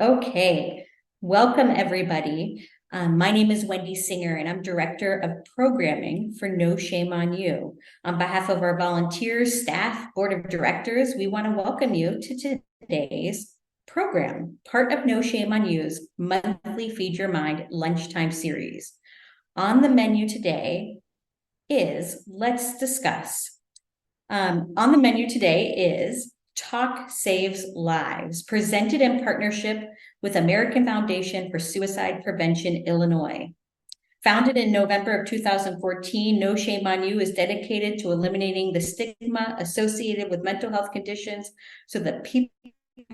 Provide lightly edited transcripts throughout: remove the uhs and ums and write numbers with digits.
Okay, welcome everybody. My name is Wendy Singer and I'm Director of Programming for No Shame on You. On behalf of our volunteers, staff, board of directors, we want to welcome you to today's program, part of No Shame on You's monthly Feed Your Mind lunchtime series. On the menu today is Let's Discuss. On the menu today is Talk Saves Lives, presented in partnership with American Foundation for Suicide Prevention, Illinois. Founded in November of 2014, No Shame on You is dedicated to eliminating the stigma associated with mental health conditions so that people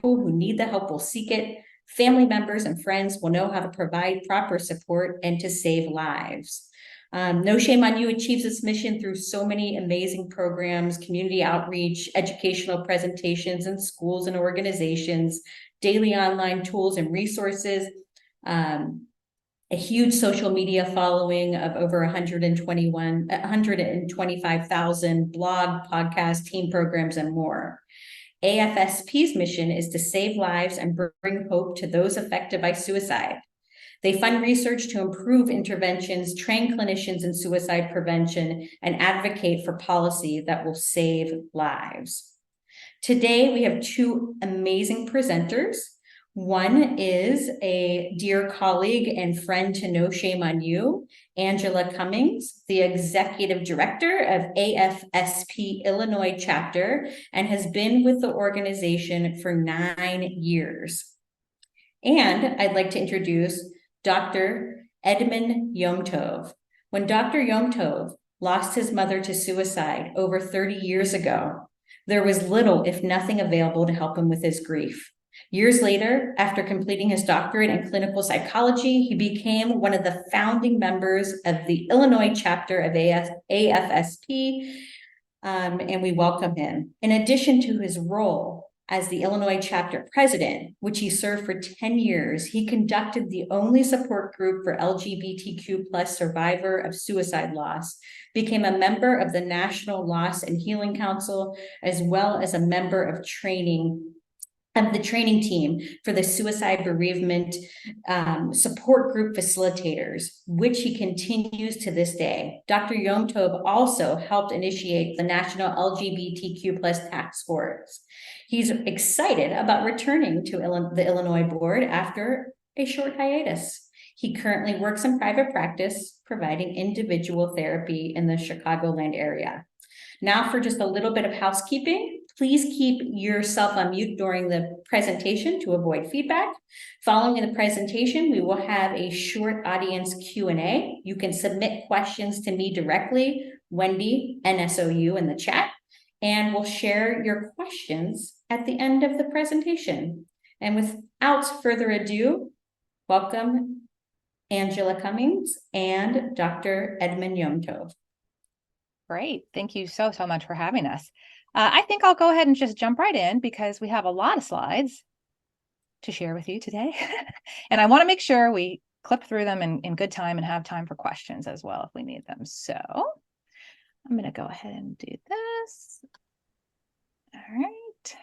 who need the help will seek it, family members and friends will know how to provide proper support and to save lives. No Shame on You achieves its mission through so many amazing programs, community outreach, educational presentations in schools and organizations, daily online tools and resources, a huge social media following of over 125,000 blog, podcast, team programs, and more. AFSP's mission is to save lives and bring hope to those affected by suicide. They fund research to improve interventions, train clinicians in suicide prevention, and advocate for policy that will save lives. Today, we have two amazing presenters. One is a dear colleague and friend to No Shame on You, Angela Cummings, the Executive Director of AFSP Illinois chapter, and has been with the organization for 9 years. And I'd like to introduce Dr. Edmund Yom Tov. When Dr. Yom Tov lost his mother to suicide over 30 years ago, there was little, if nothing, available to help him with his grief. Years later, after completing his doctorate in clinical psychology, he became one of the founding members of the Illinois chapter of AFSP, and we welcome him. In addition to his role as the Illinois chapter president, which he served for 10 years, he conducted the only support group for LGBTQ plus survivor of suicide loss, became a member of the National Loss and Healing Council, as well as a member of the training team for the suicide bereavement support group facilitators, which he continues to this day. Dr. Yom Tov also helped initiate the National LGBTQ plus task force. He's excited about returning to the Illinois board after a short hiatus. He currently works in private practice, providing individual therapy in the Chicagoland area. Now for just a little bit of housekeeping. Please keep yourself on mute during the presentation to avoid feedback. Following the presentation, we will have a short audience Q&A. You can submit questions to me directly, Wendy, NSOU, in the chat, and we'll share your questions at the end of the presentation. And without further ado, welcome Angela Cummings and Dr. Edmund Yom Tov. Great. Thank you so much for having us. I think I'll go ahead and just jump right in because we have a lot of slides to share with you today. And I want to make sure we clip through them in good time and have time for questions as well if we need them. So I'm going to go ahead and do this. All right.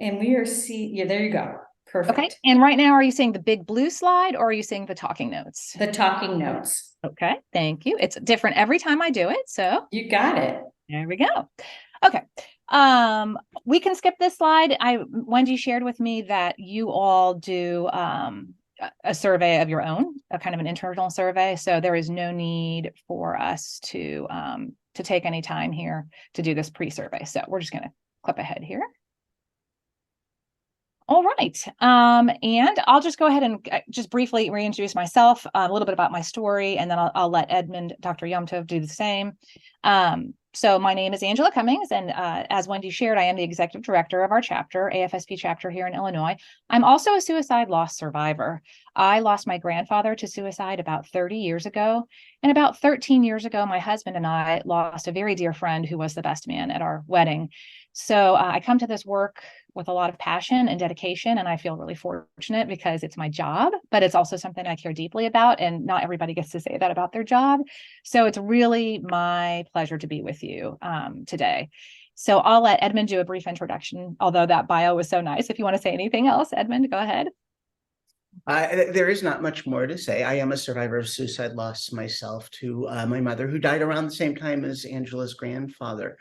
And we are yeah, there you go. Perfect. Okay. And right now, are you seeing the big blue slide or are you seeing the talking notes? The talking notes. Okay. Thank you. It's different every time I do it. So you got it. There we go. Okay. We can skip this slide. Wendy shared with me that you all do a survey of your own, a kind of an internal survey. So there is no need for us to take any time here to do this pre-survey. So we're just going to clip ahead here. All right. And I'll just go ahead and just briefly reintroduce myself, a little bit about my story, and then I'll let Edmund, Dr. Yom Tov, do the same. So my name is Angela Cummings, and as Wendy shared, I am the executive director of our chapter, AFSP chapter here in Illinois. I'm also a suicide loss survivor. I lost my grandfather to suicide about 30 years ago. And about 13 years ago, my husband and I lost a very dear friend who was the best man at our wedding. So I come to this work with a lot of passion and dedication, and I feel really fortunate because it's my job, but it's also something I care deeply about, and not everybody gets to say that about their job. So it's really my pleasure to be with you today. So I'll let Edmund do a brief introduction, although that bio was so nice. If you want to say anything else, Edmund, go ahead. There is not much more to say. I am a survivor of suicide loss myself to my mother, who died around the same time as Angela's grandfather.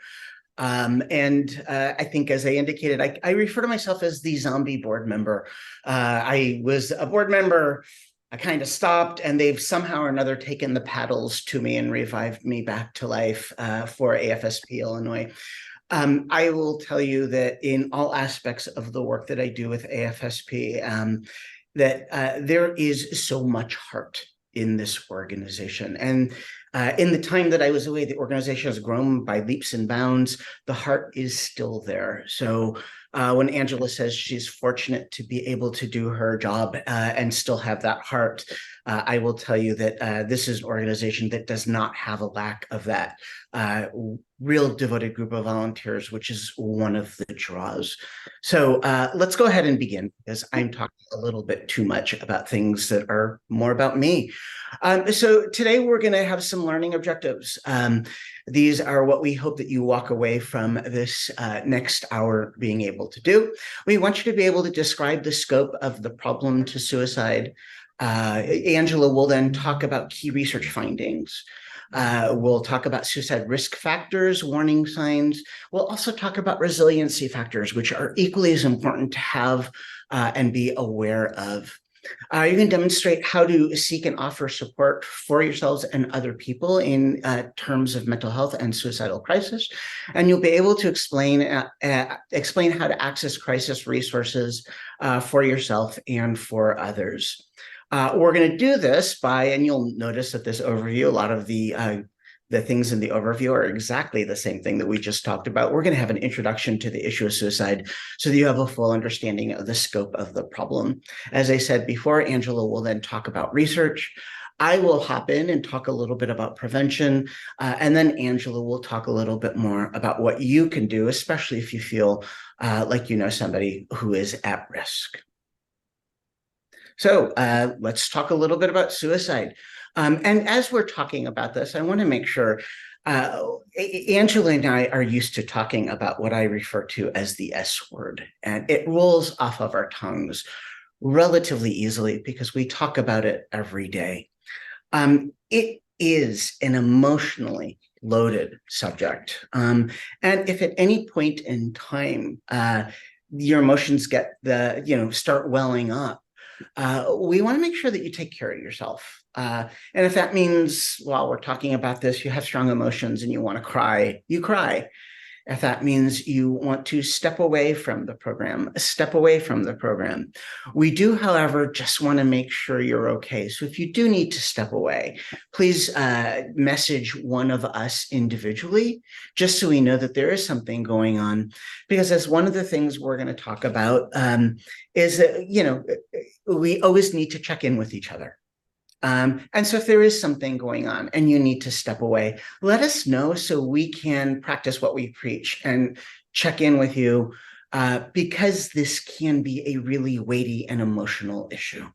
I think, as I indicated, I refer to myself as the zombie board member. I was a board member. I kind of stopped, and they've somehow or another taken the paddles to me and revived me back to life for AFSP Illinois. I will tell you that in all aspects of the work that I do with AFSP, that there is so much heart in this organization. And in the time that I was away, the organization has grown by leaps and bounds. The heart is still there. So when Angela says she's fortunate to be able to do her job and still have that heart, I will tell you that this is an organization that does not have a lack of that real devoted group of volunteers, which is one of the draws. So let's go ahead and begin, because I'm talking a little bit too much about things that are more about me. So today we're going to have some learning objectives. These are what we hope that you walk away from this next hour being able to do. We want you to be able to describe the scope of the problem to suicide. Angela will then talk about key research findings. We'll talk about suicide risk factors, warning signs. We'll also talk about resiliency factors, which are equally as important to have and be aware of. You can demonstrate how to seek and offer support for yourselves and other people in terms of mental health and suicidal crisis. And you'll be able to explain how to access crisis resources for yourself and for others. We're going to do this by, and you'll notice that this overview, a lot of the things in the overview are exactly the same thing that we just talked about. We're going to have an introduction to the issue of suicide so that you have a full understanding of the scope of the problem. As I said before, Angela will then talk about research. I will hop in and talk a little bit about prevention, and then Angela will talk a little bit more about what you can do, especially if you feel like you know somebody who is at risk. So let's talk a little bit about suicide. And as we're talking about this, I want to make sure Angela and I are used to talking about what I refer to as the S word, and it rolls off of our tongues relatively easily because we talk about it every day. It is an emotionally loaded subject. And if at any point in time your emotions start welling up, we want to make sure that you take care of yourself. And if that means while we're talking about this, you have strong emotions and you want to cry, you cry. If that means you want to step away from the program, step away from the program. We do, however, just want to make sure you're okay. So if you do need to step away, please message one of us individually, just so we know that there is something going on. Because as one of the things we're going to talk about is that, we always need to check in with each other. And so if there is something going on and you need to step away, let us know so we can practice what we preach and check in with you, because this can be a really weighty and emotional issue.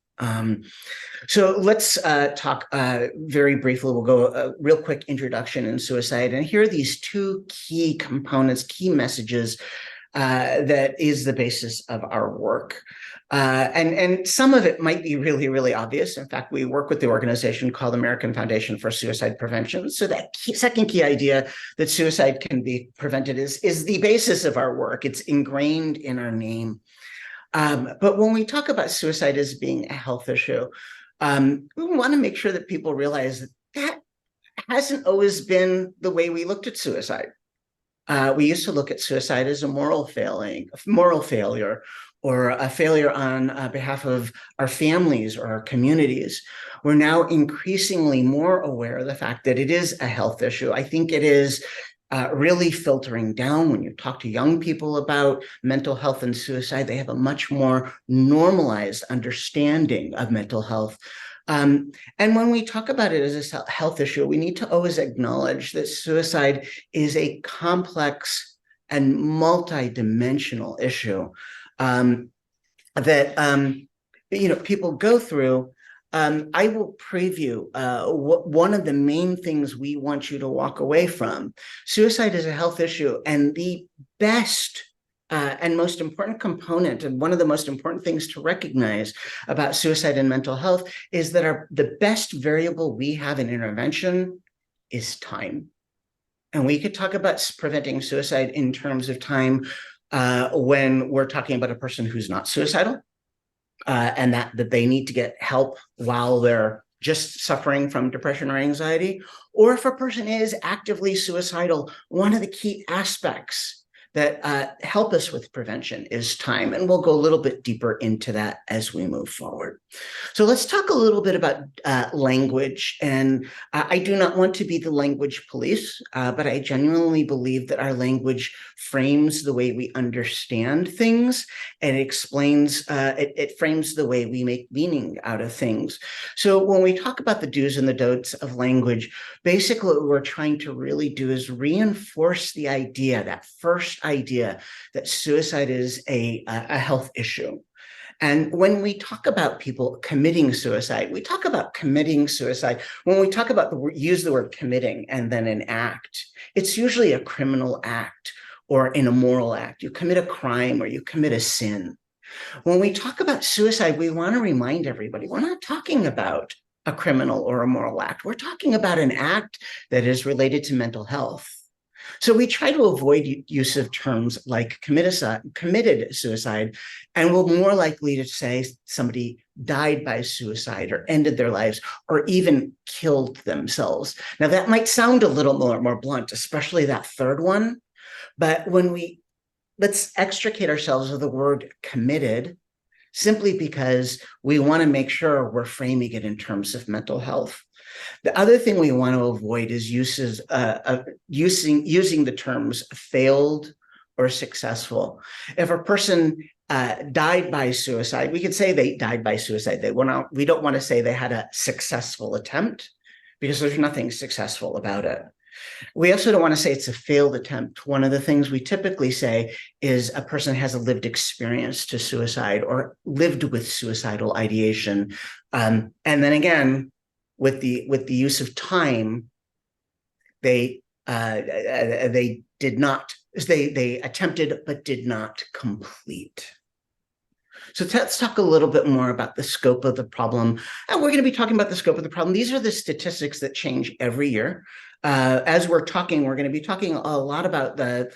So let's talk very briefly. We'll go a real quick introduction in suicide. And here are these two key components, key messages that is the basis of our work. And some of it might be really, really obvious. In fact, we work with the organization called American Foundation for Suicide Prevention. So that second key idea that suicide can be prevented is the basis of our work. It's ingrained in our name. But when we talk about suicide as being a health issue, we want to make sure that people realize that that hasn't always been the way we looked at suicide. We used to look at suicide as a moral failure, or a failure on behalf of our families or our communities. We're now increasingly more aware of the fact that it is a health issue. I think it is really filtering down. When you talk to young people about mental health and suicide, they have a much more normalized understanding of mental health. And when we talk about it as a health issue, we need to always acknowledge that suicide is a complex and multidimensional issue that people go through. I will preview one of the main things we want you to walk away from. Suicide is a health issue, and the best and most important component, and one of the most important things to recognize about suicide and mental health is that the best variable we have in intervention is time. And we could talk about preventing suicide in terms of time when we're talking about a person who's not suicidal, and that they need to get help while they're just suffering from depression or anxiety, or if a person is actively suicidal, one of the key aspects that help us with prevention is time. And we'll go a little bit deeper into that as we move forward. So let's talk a little bit about language. And I do not want to be the language police, but I genuinely believe that our language frames the way we understand things, and it explains, it frames the way we make meaning out of things. So when we talk about the do's and the don'ts of language, basically what we're trying to really do is reinforce the idea, that first idea, that suicide is a health issue. And when we talk about people committing suicide, we talk about committing suicide. When we talk about use the word committing and then an act, it's usually a criminal act or an immoral act. You commit a crime or you commit a sin. When we talk about suicide, we want to remind everybody, we're not talking about a criminal or immoral act. We're talking about an act that is related to mental health. So we try to avoid use of terms like committed suicide, and we're more likely to say somebody died by suicide or ended their lives or even killed themselves. Now that might sound a little more blunt, especially that third one, but let's extricate ourselves of the word committed, simply because we want to make sure we're framing it in terms of mental health. The other thing we want to avoid is using the terms failed or successful. If a person died by suicide, we could say they died by suicide. We don't want to say they had a successful attempt, because there's nothing successful about it. We also don't want to say it's a failed attempt. One of the things we typically say is a person has a lived experience to suicide or lived with suicidal ideation. And then again, with the use of time, they attempted but did not complete. So let's talk a little bit more about the scope of the problem. And we're going to be talking about the scope of the problem. These are the statistics that change every year. As we're talking, we're going to be talking a lot about the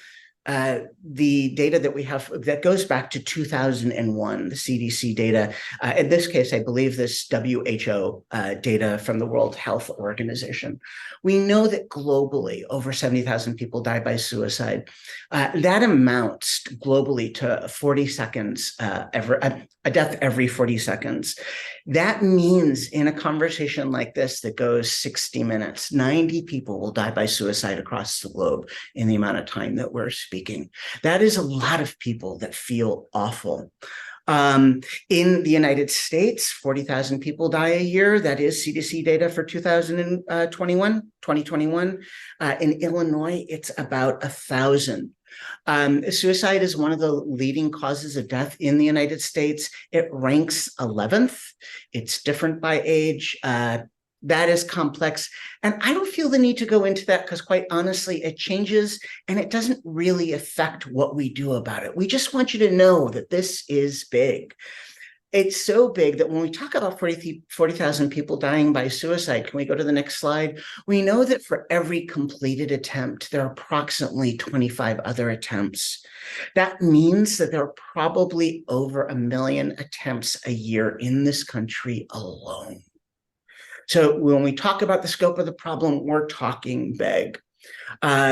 data that we have that goes back to 2001, the CDC data. In this case, I believe this WHO data from the World Health Organization. We know that globally, over 70,000 people die by suicide. That amounts globally to 40 seconds, a death every 40 seconds. That means in a conversation like this that goes 60 minutes, 90 people will die by suicide across the globe in the amount of time that we're speaking. That is a lot of people that feel awful. In the United States, 40,000 people die a year. That is CDC data for 2021. In Illinois, it's about 1,000. Suicide is one of the leading causes of death in the United States. It ranks 11th. It's different by age. That is complex. And I don't feel the need to go into that because, quite honestly, it changes and it doesn't really affect what we do about it. We just want you to know that this is big. It's so big that when we talk about 40,000 people dying by suicide, can we go to the next slide? We know that for every completed attempt, there are approximately 25 other attempts. That means that there are probably over 1 million attempts a year in this country alone. So when we talk about the scope of the problem, we're talking big.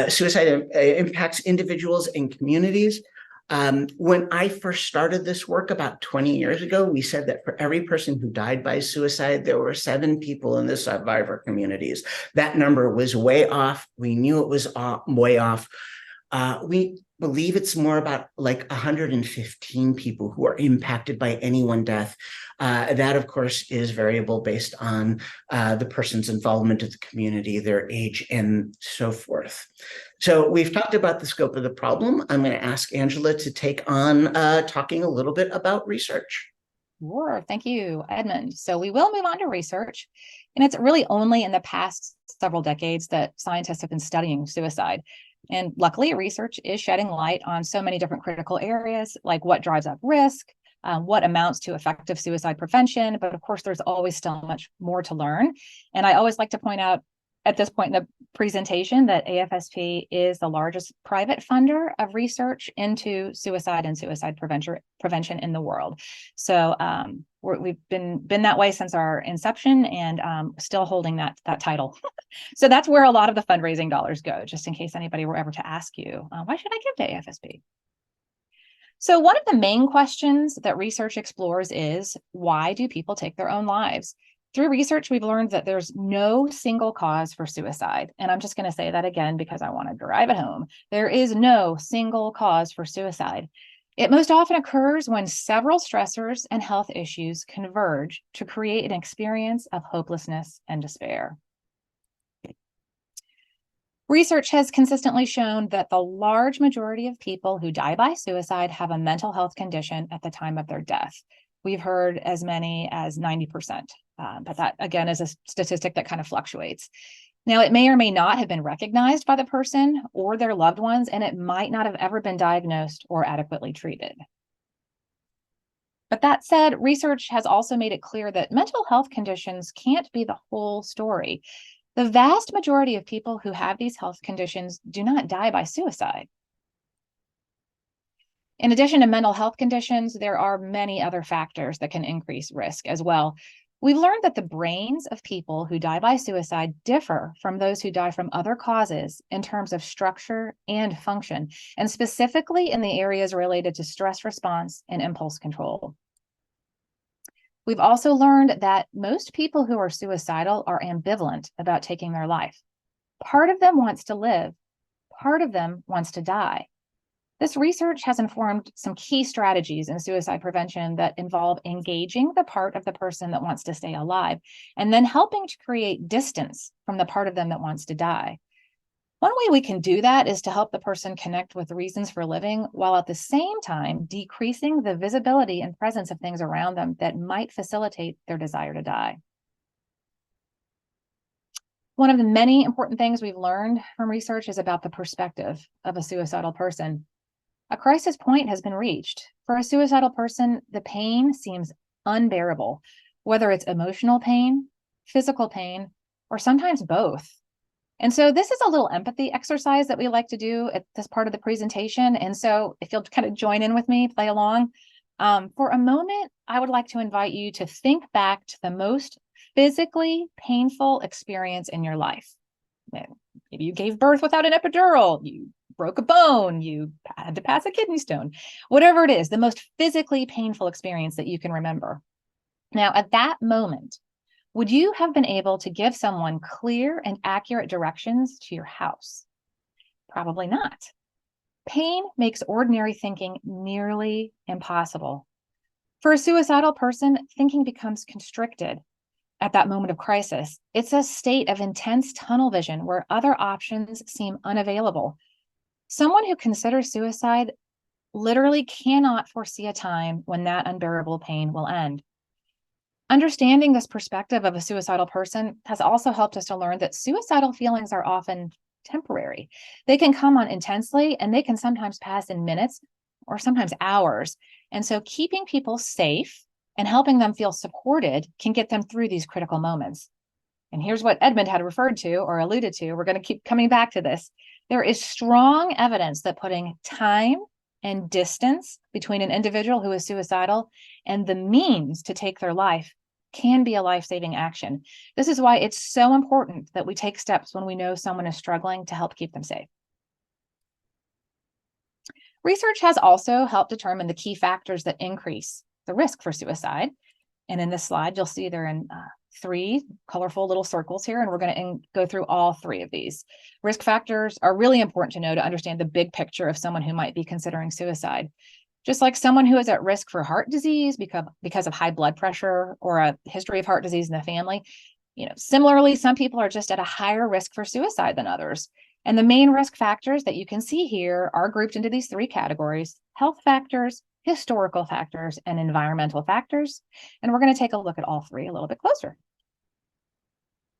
Suicide impacts individuals and communities. When I first started this work about 20 years ago, we said that for every person who died by suicide, there were 7 people in the survivor communities. That number was way off. We knew it was way off. We believe it's more about like 115 people who are impacted by any one death. That, of course, is variable based on the person's involvement of the community, their age, and so forth. So we've talked about the scope of the problem. I'm going to ask Angela to take on talking a little bit about research. Sure. Thank you, Edmund. So we will move on to research. And it's really only in the past several decades that scientists have been studying suicide. And luckily, research is shedding light on so many different critical areas, like what drives up risk, what amounts to effective suicide prevention. But of course, there's always still much more to learn. And I always like to point out at this point in the presentation that AFSP is the largest private funder of research into suicide and suicide prevention in the world. So we've been that way since our inception, and still holding that title. So that's where a lot of the fundraising dollars go, just in case anybody were ever to ask you, why should I give to AFSP? So one of the main questions that research explores is, why do people take their own lives? Through research, we've learned that there's no single cause for suicide. And I'm just going to say that again because I want to drive it home. There is no single cause for suicide. It most often occurs when several stressors and health issues converge to create an experience of hopelessness and despair. Research has consistently shown that the large majority of people who die by suicide have a mental health condition at the time of their death. We've heard as many as 90%, but that again is a statistic that kind of fluctuates. Now, it may or may not have been recognized by the person or their loved ones, and it might not have ever been diagnosed or adequately treated. But that said, research has also made it clear that mental health conditions can't be the whole story. The vast majority of people who have these health conditions do not die by suicide. In addition to mental health conditions, there are many other factors that can increase risk as well. We've learned that the brains of people who die by suicide differ from those who die from other causes in terms of structure and function, and specifically in the areas related to stress response and impulse control. We've also learned that most people who are suicidal are ambivalent about taking their life. Part of them wants to live, part of them wants to die. This research has informed some key strategies in suicide prevention that involve engaging the part of the person that wants to stay alive, and then helping to create distance from the part of them that wants to die. One way we can do that is to help the person connect with reasons for living, while at the same time decreasing the visibility and presence of things around them that might facilitate their desire to die. One of the many important things we've learned from research is about the perspective of a suicidal person. A crisis point has been reached. For a suicidal person, the pain seems unbearable, whether it's emotional pain, physical pain, or sometimes both. And so this is a little empathy exercise that we like to do at this part of the presentation. And so if you'll kind of join in with me, play along. For a moment, I would like to invite you to think back to the most physically painful experience in your life. Maybe you gave birth without an epidural, you broke a bone, you had to pass a kidney stone, whatever it is, the most physically painful experience that you can remember. Now, at that moment, would you have been able to give someone clear and accurate directions to your house? Probably not. Pain makes ordinary thinking nearly impossible. For a suicidal person, thinking becomes constricted at that moment of crisis. It's a state of intense tunnel vision where other options seem unavailable. Someone who considers suicide literally cannot foresee a time when that unbearable pain will end. Understanding this perspective of a suicidal person has also helped us to learn that suicidal feelings are often temporary. They can come on intensely, and they can sometimes pass in minutes or sometimes hours. And so keeping people safe and helping them feel supported can get them through these critical moments. And here's what Edmund had referred to or alluded to. We're going to keep coming back to this. There is strong evidence that putting time and distance between an individual who is suicidal and the means to take their life can be a life-saving action. This is why it's so important that we take steps when we know someone is struggling to help keep them safe. Research has also helped determine the key factors that increase the risk for suicide. And in this slide, you'll see they're in 3 colorful little circles here, and we're going to go through all 3 of these. Risk factors are really important to know to understand the big picture of someone who might be considering suicide. Just like someone who is at risk for heart disease because of high blood pressure or a history of heart disease in the family, similarly, some people are just at a higher risk for suicide than others. And the main risk factors that you can see here are grouped into these 3 categories: health factors, historical factors, and environmental factors. And we're going to take a look at all 3 a little bit closer.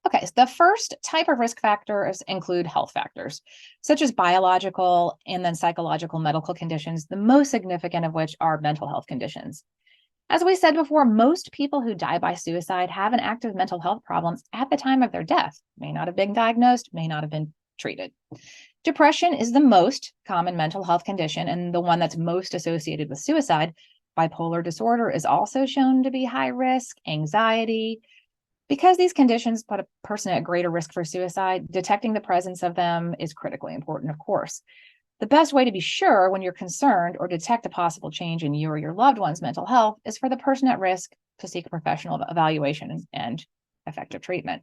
Okay, so the first type of risk factors include health factors, such as biological and then psychological medical conditions, the most significant of which are mental health conditions. As we said before, most people who die by suicide have an active mental health problems at the time of their death, may not have been diagnosed, may not have been treated. Depression is the most common mental health condition and the one that's most associated with suicide. Bipolar disorder is also shown to be high risk, anxiety. Because these conditions put a person at greater risk for suicide, detecting the presence of them is critically important, of course. The best way to be sure when you're concerned or detect a possible change in you or your loved one's mental health is for the person at risk to seek professional evaluation and effective treatment.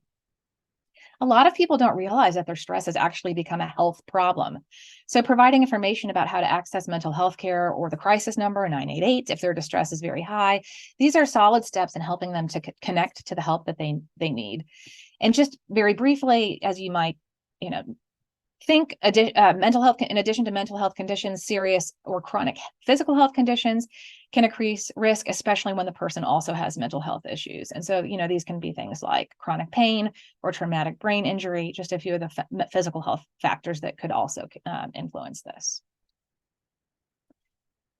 A lot of people don't realize that their stress has actually become a health problem. So providing information about how to access mental health care or the crisis number 988 if their distress is very high, these are solid steps in helping them to connect to the help that they need. And just very briefly, as you might, think mental health, in addition to mental health conditions, serious or chronic physical health conditions can increase risk, especially when the person also has mental health issues. And so, these can be things like chronic pain or traumatic brain injury, just a few of the physical health factors that could also influence this.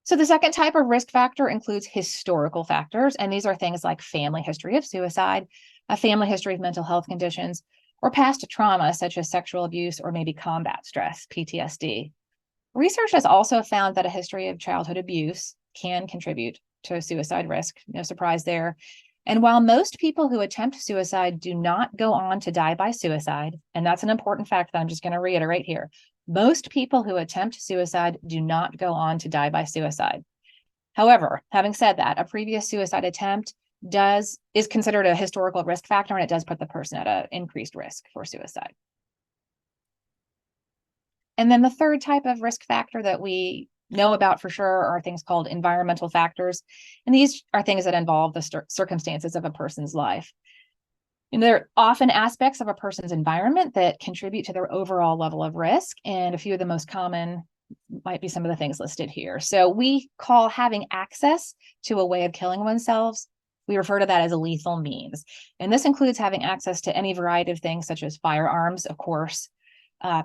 So the second type of risk factor includes historical factors, and these are things like family history of suicide, a family history of mental health conditions, or past trauma such as sexual abuse or maybe combat stress, PTSD. Research has also found that a history of childhood abuse can contribute to a suicide risk, no surprise there. And while most people who attempt suicide do not go on to die by suicide, and that's an important fact that I'm just going to reiterate here, most people who attempt suicide do not go on to die by suicide. However, having said that, a previous suicide attempt is considered a historical risk factor, and it does put the person at an increased risk for suicide. And then the third type of risk factor that we know about for sure are things called environmental factors. And these are things that involve the circumstances of a person's life. And there are often aspects of a person's environment that contribute to their overall level of risk. And a few of the most common might be some of the things listed here. So we call having access to a way of killing oneself, we refer to that as a lethal means. And this includes having access to any variety of things such as firearms, of course,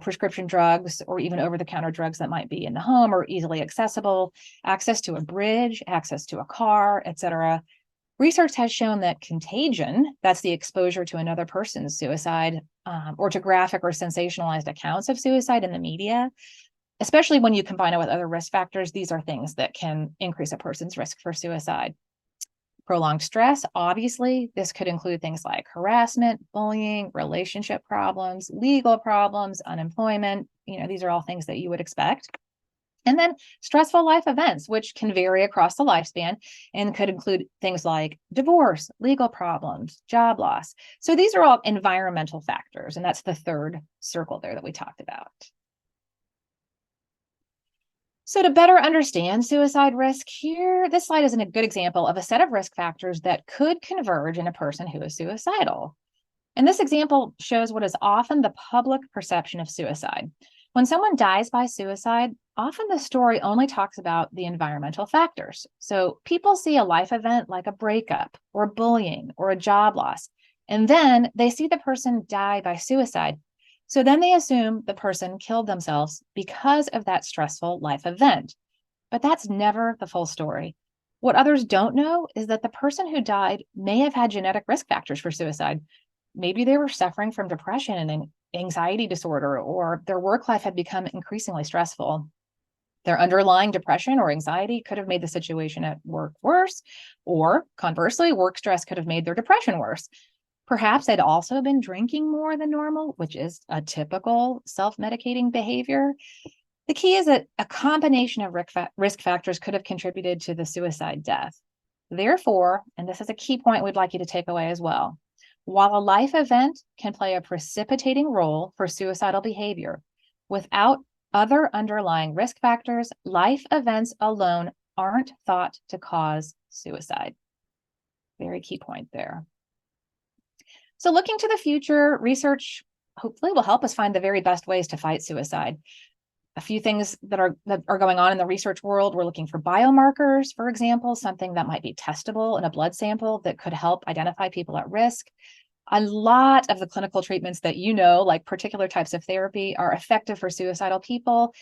prescription drugs, or even over-the-counter drugs that might be in the home or easily accessible, access to a bridge, access to a car, etc. Research has shown that contagion, that's the exposure to another person's suicide, or to graphic or sensationalized accounts of suicide in the media, especially when you combine it with other risk factors, these are things that can increase a person's risk for suicide. Prolonged stress, obviously, this could include things like harassment, bullying, relationship problems, legal problems, unemployment. These are all things that you would expect. And then stressful life events, which can vary across the lifespan and could include things like divorce, legal problems, job loss. So these are all environmental factors, and that's the third circle there that we talked about. So to better understand suicide risk here, this slide is a good example of a set of risk factors that could converge in a person who is suicidal. And this example shows what is often the public perception of suicide. When someone dies by suicide, often the story only talks about the environmental factors. So people see a life event like a breakup or bullying or a job loss, and then they see the person die by suicide. So then they assume the person killed themselves because of that stressful life event. But that's never the full story. What others don't know is that the person who died may have had genetic risk factors for suicide. Maybe they were suffering from depression and an anxiety disorder, or their work life had become increasingly stressful. Their underlying depression or anxiety could have made the situation at work worse, or conversely, work stress could have made their depression worse. Perhaps they'd also been drinking more than normal, which is a typical self-medicating behavior. The key is that a combination of risk factors could have contributed to the suicide death. Therefore, and this is a key point we'd like you to take away as well, while a life event can play a precipitating role for suicidal behavior, without other underlying risk factors, life events alone aren't thought to cause suicide. Very key point there. So looking to the future, research hopefully will help us find the very best ways to fight suicide. A few things that are going on in the research world, we're looking for biomarkers, for example, something that might be testable in a blood sample that could help identify people at risk. A lot of the clinical treatments that like particular types of therapy, are effective for suicidal people.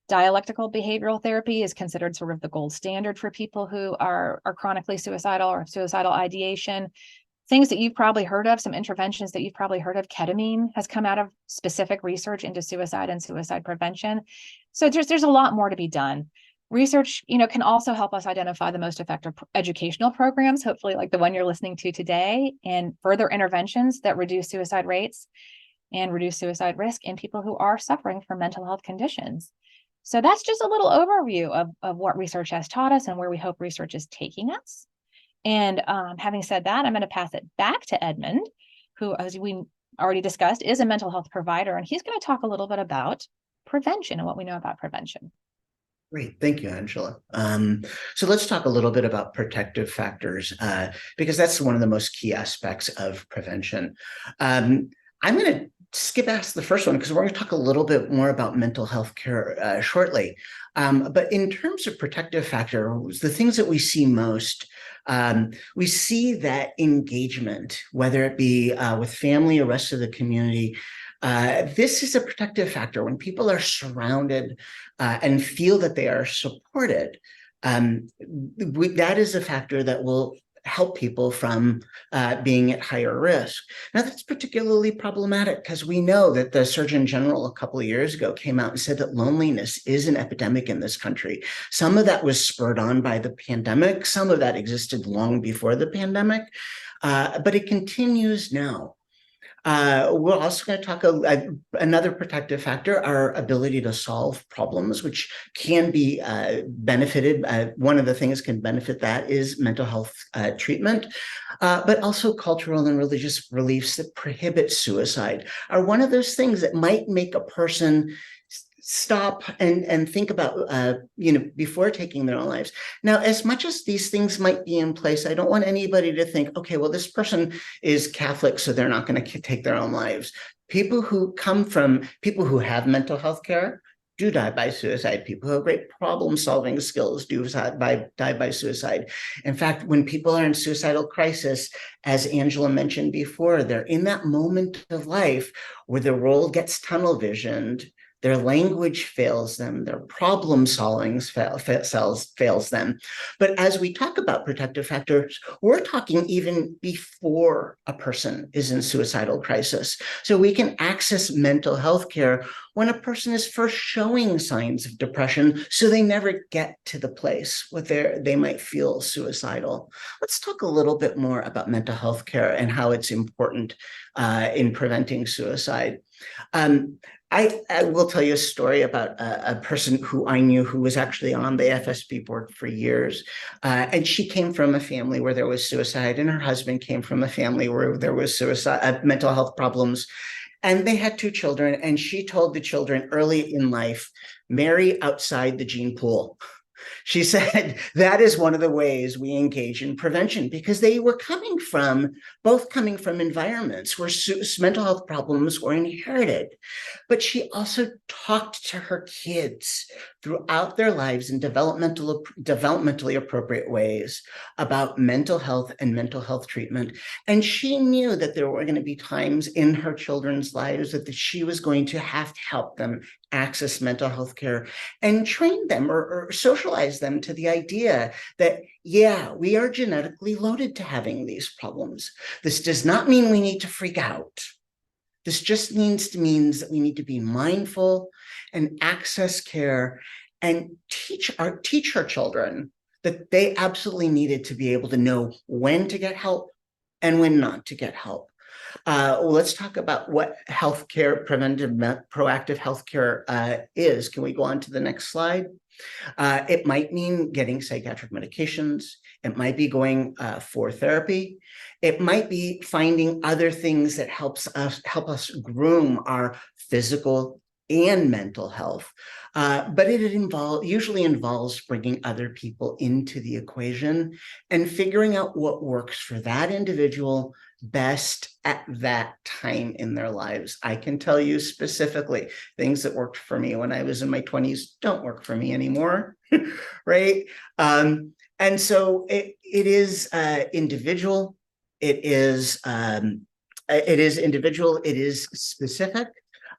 Dialectical behavioral therapy is considered sort of the gold standard for people who are chronically suicidal or suicidal ideation. Things that you've probably heard of, some interventions that you've probably heard of, ketamine has come out of specific research into suicide and suicide prevention. So there's a lot more to be done. Research, can also help us identify the most effective educational programs, hopefully like the one you're listening to today, and further interventions that reduce suicide rates and reduce suicide risk in people who are suffering from mental health conditions. So that's just a little overview of what research has taught us and where we hope research is taking us. And having said that, I'm going to pass it back to Edmund, who, as we already discussed, is a mental health provider, and he's going to talk a little bit about prevention and what we know about prevention. Great. Thank you, Angela. So let's talk a little bit about protective factors, because that's one of the most key aspects of prevention. I'm going to skip past the first one because we're going to talk a little bit more about mental health care shortly. But in terms of protective factors, the things that we see most, we see that engagement, whether it be with family or rest of the community, this is a protective factor. When people are surrounded and feel that they are supported, that is a factor that will help people from being at higher risk. Now, that's particularly problematic because we know that the Surgeon General a couple of years ago came out and said that loneliness is an epidemic in this country. Some of that was spurred on by the pandemic. Some of that existed long before the pandemic, but it continues now. We're also going to talk another protective factor, our ability to solve problems, which can be benefited. One of the things can benefit that is mental health treatment, but also cultural and religious beliefs that prohibit suicide are one of those things that might make a person stop and think about, before taking their own lives. Now, as much as these things might be in place, I don't want anybody to think, okay, well, this person is Catholic, so they're not going to take their own lives. People who have mental health care do die by suicide. People who have great problem-solving skills die by suicide. In fact, when people are in suicidal crisis, as Angela mentioned before, they're in that moment of life where the world gets tunnel visioned, their language fails them, their problem solving fails them. But as we talk about protective factors, we're talking even before a person is in suicidal crisis. So we can access mental health care when a person is first showing signs of depression, so they never get to the place where they might feel suicidal. Let's talk a little bit more about mental health care and how it's important in preventing suicide. I will tell you a story about a person who I knew who was actually on the AFSP board for years. And she came from a family where there was suicide, and her husband came from a family where there was suicide, mental health problems. And they had 2 children, and she told the children early in life, marry outside the gene pool. She said that is one of the ways we engage in prevention, because they were both coming from environments where mental health problems were inherited. But she also talked to her kids throughout their lives in developmentally appropriate ways about mental health and mental health treatment. And she knew that there were going to be times in her children's lives that she was going to have to help them access mental health care and train them or socialize them to the idea that, yeah, we are genetically loaded to having these problems. This does not mean we need to freak out. This just means that we need to be mindful and access care and teach our children that they absolutely needed to be able to know when to get help and when not to get help. Let's talk about what healthcare, proactive healthcare is. Can we go on to the next slide? It might mean getting psychiatric medications. It might be going for therapy. It might be finding other things that help us groom our physical and mental health. But it usually involves bringing other people into the equation and figuring out what works for that individual best at that time in their lives. I can tell you specifically things that worked for me when I was in my 20s don't work for me anymore, right? And so it is individual. It is it is individual, it is specific.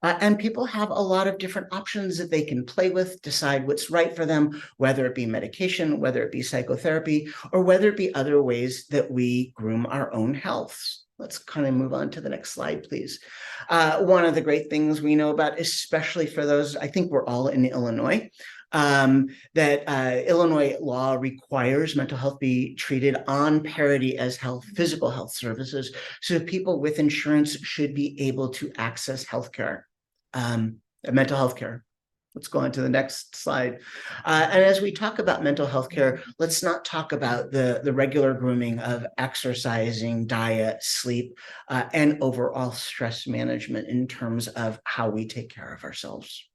And people have a lot of different options that they can play with, decide what's right for them, whether it be medication, whether it be psychotherapy, or whether it be other ways that we groom our own health. Let's kind of move on to the next slide, please. One of the great things we know about, especially for those, I think we're all in Illinois, that Illinois law requires mental health be treated on parity as physical health services. So people with insurance should be able to access healthcare, mental health care. Let's go on to the next slide. And as we talk about mental health care, let's not talk about the regular grooming of exercising, diet, sleep, and overall stress management in terms of how we take care of ourselves.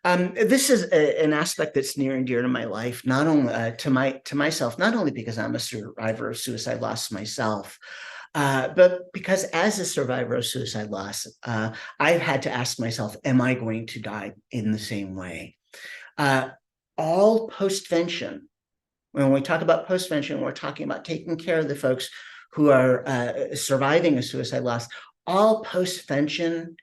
This is an aspect that's near and dear to my life, not only to myself, not only because I'm a survivor of suicide loss myself, but because as a survivor of suicide loss, I've had to ask myself, am I going to die in the same way? All postvention, when we talk about postvention, we're talking about taking care of the folks who are surviving a suicide loss. All postvention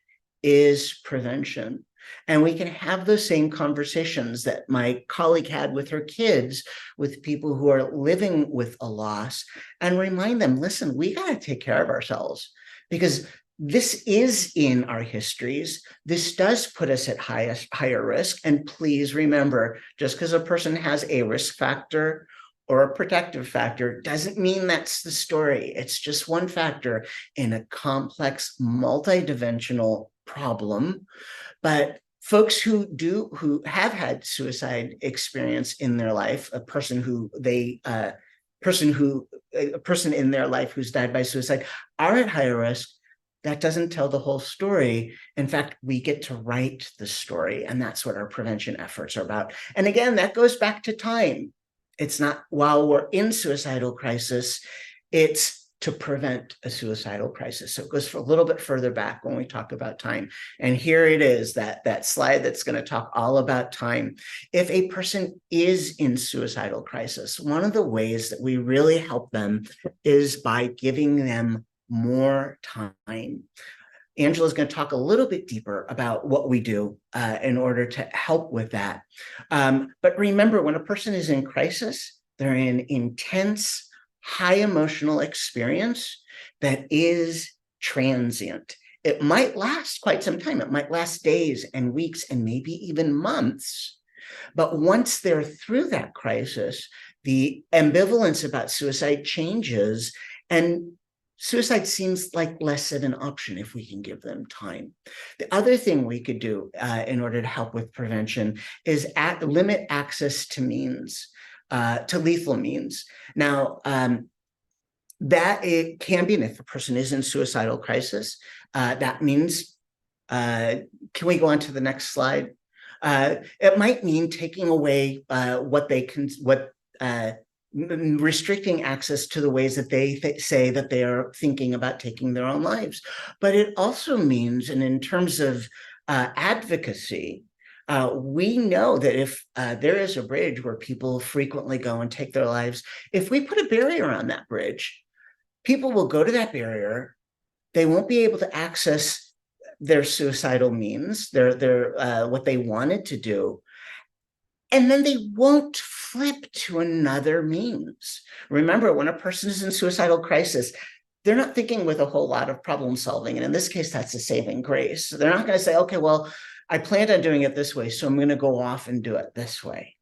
is prevention. And we can have those same conversations that my colleague had with her kids, with people who are living with a loss, and remind them, listen, we got to take care of ourselves because this is in our histories. This does put us at higher risk. And please remember, just because a person has a risk factor or a protective factor doesn't mean that's the story. It's just one factor in a complex, multidimensional problem. But folks who have had suicide experience in their life, a person in their life who's died by suicide, are at higher risk. That doesn't tell the whole story. In fact, we get to write the story, and that's what our prevention efforts are about. And again, that goes back to time. It's not while we're in suicidal crisis, it's to prevent a suicidal crisis. So it goes for a little bit further back when we talk about time. And here it is, that slide that's going to talk all about time. If a person is in suicidal crisis, one of the ways that we really help them is by giving them more time. Angela's going to talk a little bit deeper about what we do in order to help with that. But remember, when a person is in crisis, they're in intense, high emotional experience that is transient. It might last quite some time. It might last days and weeks and maybe even months. But once they're through that crisis, the ambivalence about suicide changes, and suicide seems like less of an option if we can give them time. The other thing we could do in order to help with prevention is limit access to means. To lethal means. Now, that it can be, and if a person is in suicidal crisis, that means, can we go on to the next slide? It might mean taking away restricting access to the ways that they say that they are thinking about taking their own lives. But it also means, and in terms of advocacy, we know that if there is a bridge where people frequently go and take their lives, if we put a barrier on that bridge, people will go to that barrier. They won't be able to access their suicidal means, their what they wanted to do. And then they won't flip to another means. Remember, when a person is in suicidal crisis, they're not thinking with a whole lot of problem solving. And in this case, that's a saving grace. So they're not going to say, okay, well, I planned on doing it this way, so I'm going to go off and do it this way.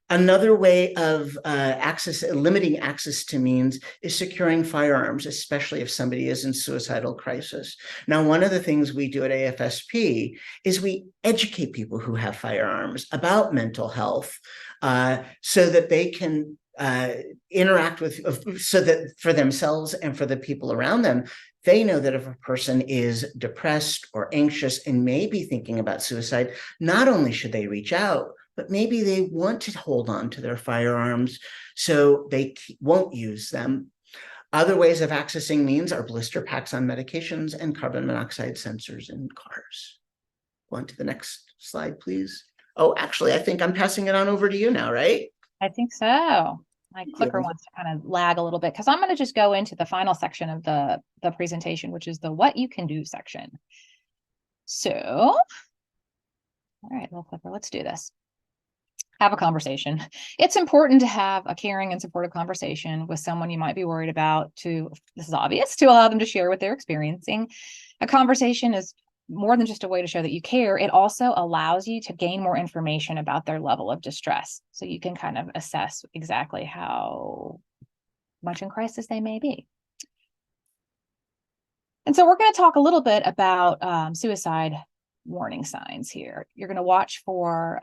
Another way of limiting access to means is securing firearms, especially if somebody is in suicidal crisis. Now, one of the things we do at AFSP is we educate people who have firearms about mental health so that they can interact with, so that for themselves and for the people around them, they know that if a person is depressed or anxious and may be thinking about suicide, not only should they reach out, but maybe they want to hold on to their firearms so they won't use them. Other ways of accessing means are blister packs on medications and carbon monoxide sensors in cars. Go on to the next slide, please. Oh, actually, I think I'm passing it on over to you now, right? I think so. My clicker wants to kind of lag a little bit because I'm going to just go into the final section of the presentation, which is the what you can do section. So, all right, little clicker, let's do this. Have a conversation. It's important to have a caring and supportive conversation with someone you might be worried about this is obvious, to allow them to share what they're experiencing. A conversation is more than just a way to show that you care. It also allows you to gain more information about their level of distress. So you can kind of assess exactly how much in crisis they may be. And so we're going to talk a little bit about suicide warning signs here. You're going to watch for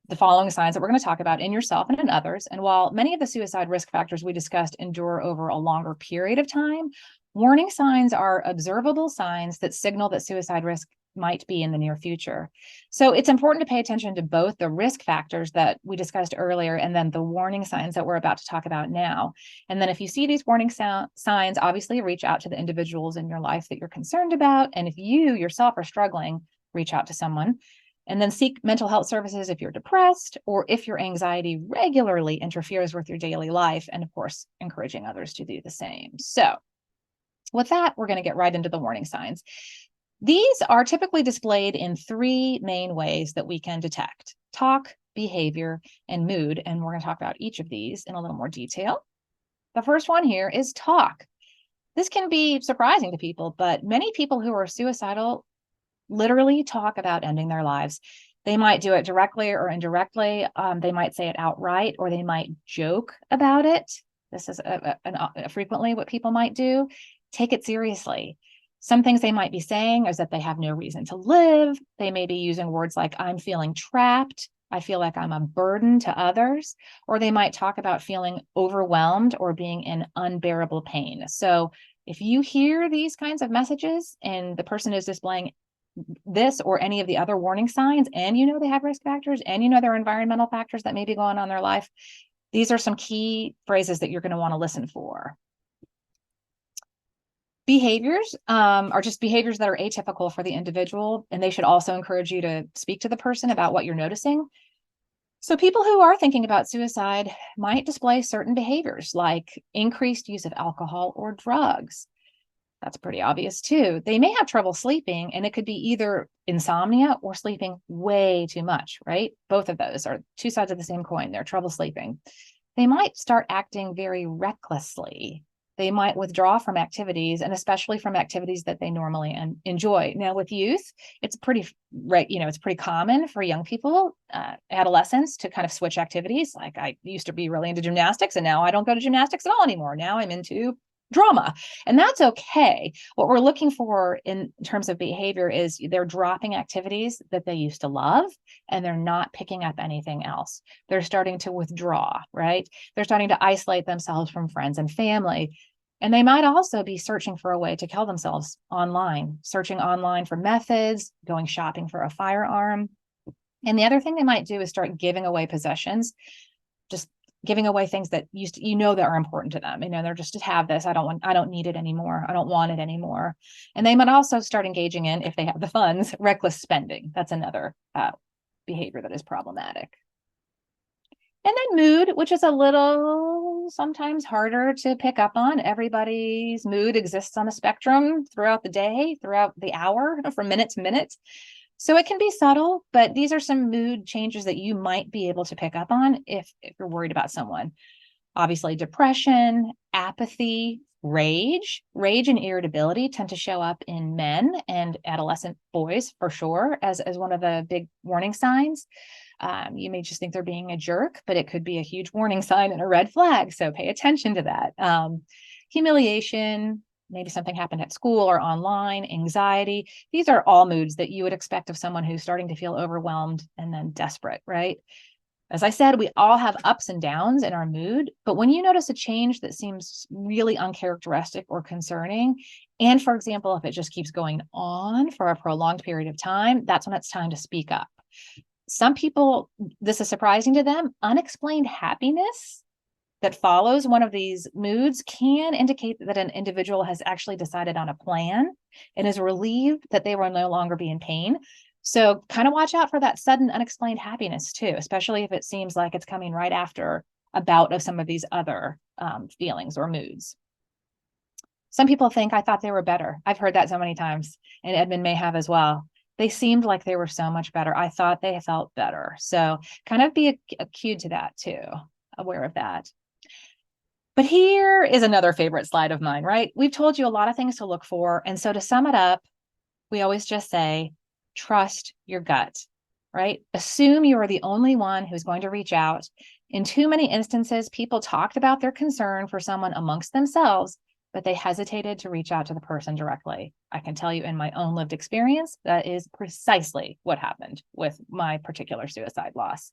the following signs that we're going to talk about in yourself and in others. And while many of the suicide risk factors we discussed endure over a longer period of time, warning signs are observable signs that signal that suicide risk might be in the near future. So it's important to pay attention to both the risk factors that we discussed earlier and then the warning signs that we're about to talk about now. And then if you see these warning signs, obviously reach out to the individuals in your life that you're concerned about. And if you yourself are struggling, reach out to someone. And then seek mental health services if you're depressed or if your anxiety regularly interferes with your daily life. And of course, encouraging others to do the same. So with that, we're going to get right into the warning signs. These are typically displayed in three main ways that we can detect: talk, behavior, and mood. And we're going to talk about each of these in a little more detail. The first one here is talk. This can be surprising to people, but many people who are suicidal literally talk about ending their lives. They might do it directly or indirectly. They might say it outright, or they might joke about it. This is frequently what people might do. Take it seriously. Some things they might be saying is that they have no reason to live. They may be using words like, I'm feeling trapped. I feel like I'm a burden to others. Or they might talk about feeling overwhelmed or being in unbearable pain. So if you hear these kinds of messages and the person is displaying this or any of the other warning signs, and you know they have risk factors, and you know there are environmental factors that may be going on in their life, these are some key phrases that you're going to want to listen for. Behaviors are just behaviors that are atypical for the individual, and they should also encourage you to speak to the person about what you're noticing. So people who are thinking about suicide might display certain behaviors like increased use of alcohol or drugs. That's pretty obvious too. They may have trouble sleeping, and it could be either insomnia or sleeping way too much, right? Both of those are two sides of the same coin. They're trouble sleeping. They might start acting very recklessly. They might withdraw from activities, and especially from activities that they normally enjoy. Now, with youth, it's pretty it's pretty common for young people, adolescents, to kind of switch activities. Like, I used to be really into gymnastics, and now I don't go to gymnastics at all anymore. Now I'm into drama, and that's okay. What we're looking for in terms of behavior is they're dropping activities that they used to love, and they're not picking up anything else. They're starting to withdraw, right? They're starting to isolate themselves from friends and family. And they might also be searching for a way to kill themselves online, searching online for methods, going shopping for a firearm. And the other thing they might do is start giving away possessions, just giving away things that that are important to them. They're just, have this. I don't need it anymore. I don't want it anymore. And they might also start engaging in, if they have the funds, reckless spending. That's another behavior that is problematic. And then mood, which is a little sometimes harder to pick up on. Everybody's mood exists on a spectrum throughout the day, throughout the hour, from minute to minute. So it can be subtle, but these are some mood changes that you might be able to pick up on if you're worried about someone. Obviously, depression, apathy, rage and irritability tend to show up in men and adolescent boys, for sure, as one of the big warning signs. You may just think they're being a jerk, but it could be a huge warning sign and a red flag. So pay attention to that. Humiliation, maybe something happened at school or online, anxiety. These are all moods that you would expect of someone who's starting to feel overwhelmed and then desperate, right? As I said, we all have ups and downs in our mood, but when you notice a change that seems really uncharacteristic or concerning, and for example, if it just keeps going on for a prolonged period of time, that's when it's time to speak up. Some people, this is surprising to them, unexplained happiness that follows one of these moods can indicate that an individual has actually decided on a plan and is relieved that they will no longer be in pain. So kind of watch out for that sudden unexplained happiness too, especially if it seems like it's coming right after a bout of some of these other feelings or moods. Some people think I thought they were better. I've heard that so many times, and Edmund may have as well. They seemed like they were so much better. I thought they felt better. So kind of be acute to that too, aware of that. But here is another favorite slide of mine, right? We've told you a lot of things to look for. And so to sum it up, we always just say, trust your gut, right? Assume you are the only one who's going to reach out. In too many instances, people talked about their concern for someone amongst themselves, but they hesitated to reach out to the person directly. I can tell you in my own lived experience, that is precisely what happened with my particular suicide loss.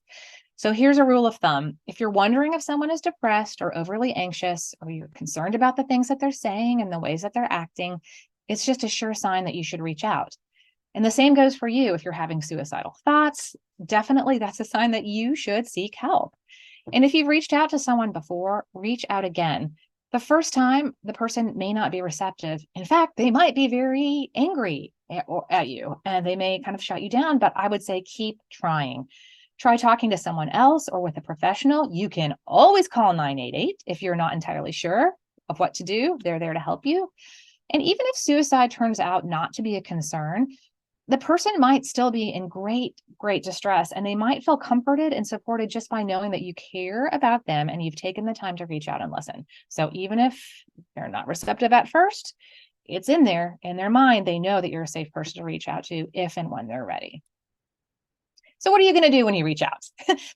So here's a rule of thumb. If you're wondering if someone is depressed or overly anxious, or you're concerned about the things that they're saying and the ways that they're acting, it's just a sure sign that you should reach out. And the same goes for you. If you're having suicidal thoughts, definitely that's a sign that you should seek help. And if you've reached out to someone before, reach out again. The first time, the person may not be receptive. In fact, they might be very angry at you, and they may kind of shut you down, but I would say keep trying. Try talking to someone else or with a professional. You can always call 988 if you're not entirely sure of what to do. They're there to help you. And even if suicide turns out not to be a concern, the person might still be in great distress, and they might feel comforted and supported just by knowing that you care about them and you've taken the time to reach out and listen. So even if they're not receptive at first, it's in their mind. They know that you're a safe person to reach out to if and when they're ready. So what are you going to do when you reach out?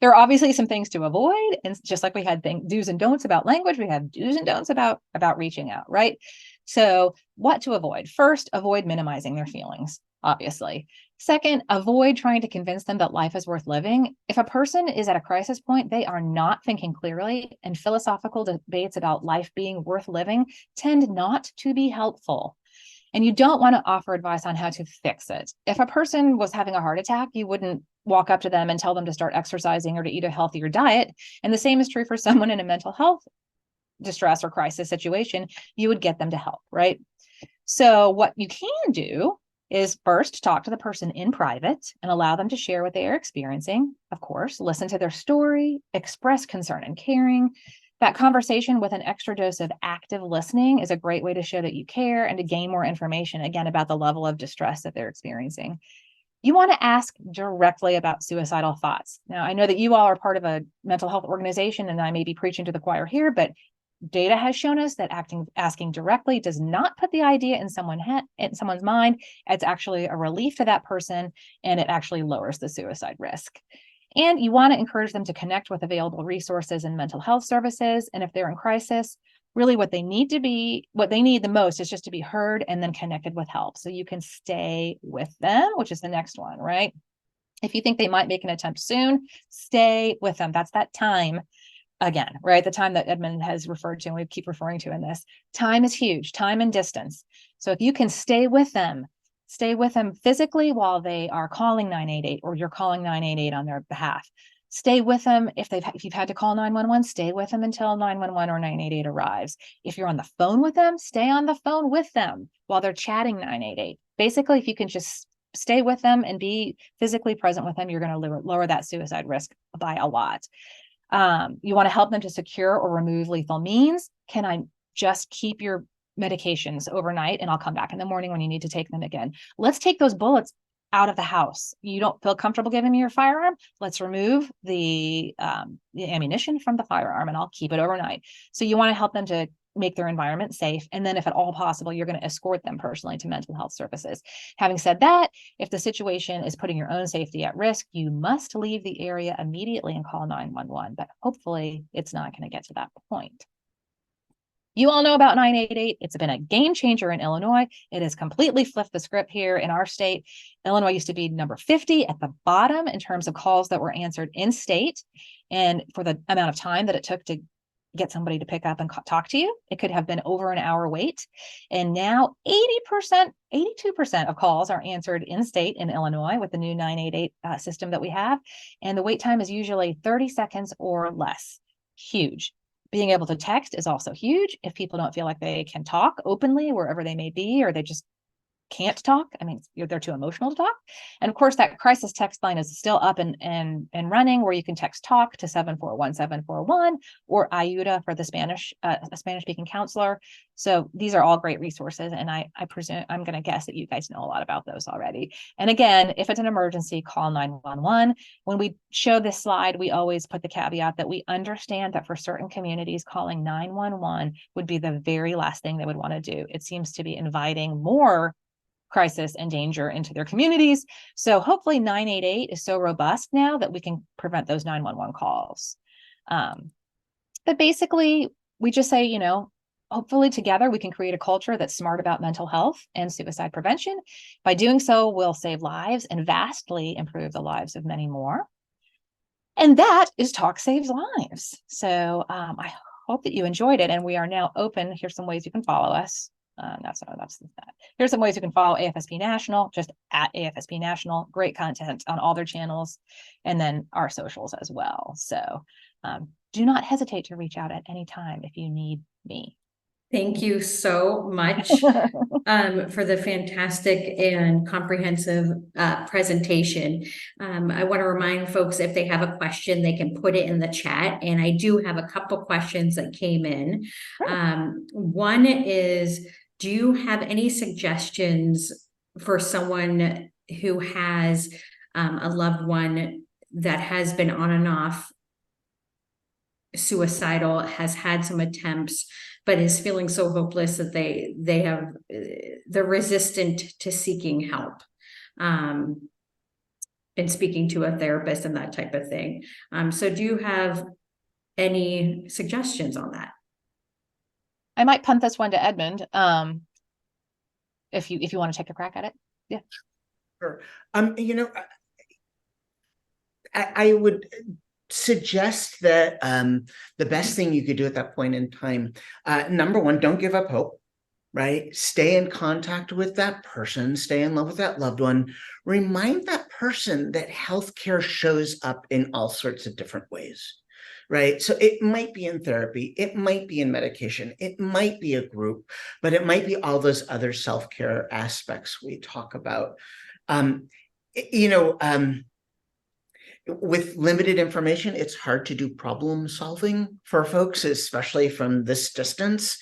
There are obviously some things to avoid. And just like we had do's and don'ts about language, we have do's and don'ts about reaching out, right? So what to avoid? First, avoid minimizing their feelings, obviously. Second, avoid trying to convince them that life is worth living. If a person is at a crisis point, they are not thinking clearly, and philosophical debates about life being worth living tend not to be helpful. And you don't want to offer advice on how to fix it. If a person was having a heart attack, you wouldn't walk up to them and tell them to start exercising or to eat a healthier diet. And the same is true for someone in a mental health distress or crisis situation. You would get them to help, right? So what you can do is first talk to the person in private and allow them to share what they are experiencing. Of course, listen to their story, express concern and caring. That conversation with an extra dose of active listening is a great way to show that you care and to gain more information, again, about the level of distress that they're experiencing. You want to ask directly about suicidal thoughts. Now, I know that you all are part of a mental health organization, and I may be preaching to the choir here, but data has shown us that asking directly does not put the idea in someone's mind. It's actually a relief to that person, and it actually lowers the suicide risk. And you want to encourage them to connect with available resources and mental health services. And if they're in crisis, really what they need the most is just to be heard and then connected with help. So you can stay with them, which is the next one, right? If you think they might make an attempt soon, stay with them. That's that time again, right? The time that Edmund has referred to and we keep referring to in this. Time is huge, time and distance. So if you can stay with them physically while they are calling 988 or you're calling 988 on their behalf. Stay with them if you've had to call 911, stay with them until 911 or 988 arrives. If you're on the phone with them, stay on the phone with them while they're chatting 988. Basically, if you can just stay with them and be physically present with them, you're going to lower that suicide risk by a lot. You want to help them to secure or remove lethal means. Can I just keep your medications overnight and I'll come back in the morning when you need to take them again? Let's take those bullets out of the house. You don't feel comfortable giving me your firearm? Let's remove the ammunition from the firearm and I'll keep it overnight. So you want to help them to make their environment safe. And then if at all possible, you're going to escort them personally to mental health services. Having said that, if the situation is putting your own safety at risk, you must leave the area immediately and call 911. But hopefully it's not going to get to that point. You all know about 988. It's been a game changer in Illinois. It has completely flipped the script here in our state. Illinois used to be number 50 at the bottom in terms of calls that were answered in state. And for the amount of time that it took to get somebody to pick up and talk to you, it could have been over an hour wait. And now 80%, 82% of calls are answered in state in Illinois with the new 988 system that we have. And the wait time is usually 30 seconds or less. Huge. Being able to text is also huge. If people don't feel like they can talk openly wherever they may be, or they just can't talk. I mean, they're too emotional to talk. And of course, that crisis text line is still up and running, where you can text talk to 741-741, or IUTA for the Spanish, a Spanish speaking counselor. So these are all great resources. And I presume, I'm going to guess that you guys know a lot about those already. And again, if it's an emergency, call 911. When we show this slide, we always put the caveat that we understand that for certain communities, calling 911 would be the very last thing they would want to do. It seems to be inviting more crisis and danger into their communities. So hopefully 988 is so robust now that we can prevent those 911 calls. But basically, we just say, you know, hopefully together we can create a culture that's smart about mental health and suicide prevention. By doing so, we'll save lives and vastly improve the lives of many more. And that is Talk Saves Lives. So I hope that you enjoyed it. And we are now open. Here's some ways you can follow us. That's that. Here's some ways you can follow AFSP National, just at AFSP National. Great content on all their channels, and then our socials as well. So do not hesitate to reach out at any time if you need me. Thank you so much for the fantastic and comprehensive presentation. I want to remind folks, if they have a question, they can put it in the chat. And I do have a couple questions that came in. One is, do you have any suggestions for someone who has a loved one that has been on and off suicidal, has had some attempts, but is feeling so hopeless that they're resistant to seeking help, and speaking to a therapist and that type of thing? So do you have any suggestions on that? I might punt this one to Edmund, if you want to take a crack at it. Yeah. Sure. You know, I would suggest that the best thing you could do at that point in time, number one, don't give up hope, right? Stay in contact with that person, stay in love with that loved one. Remind that person that healthcare shows up in all sorts of different ways, right? So it might be in therapy, it might be in medication, it might be a group, but it might be all those other self-care aspects we talk about. You know, with limited information, it's hard to do problem solving for folks, especially from this distance.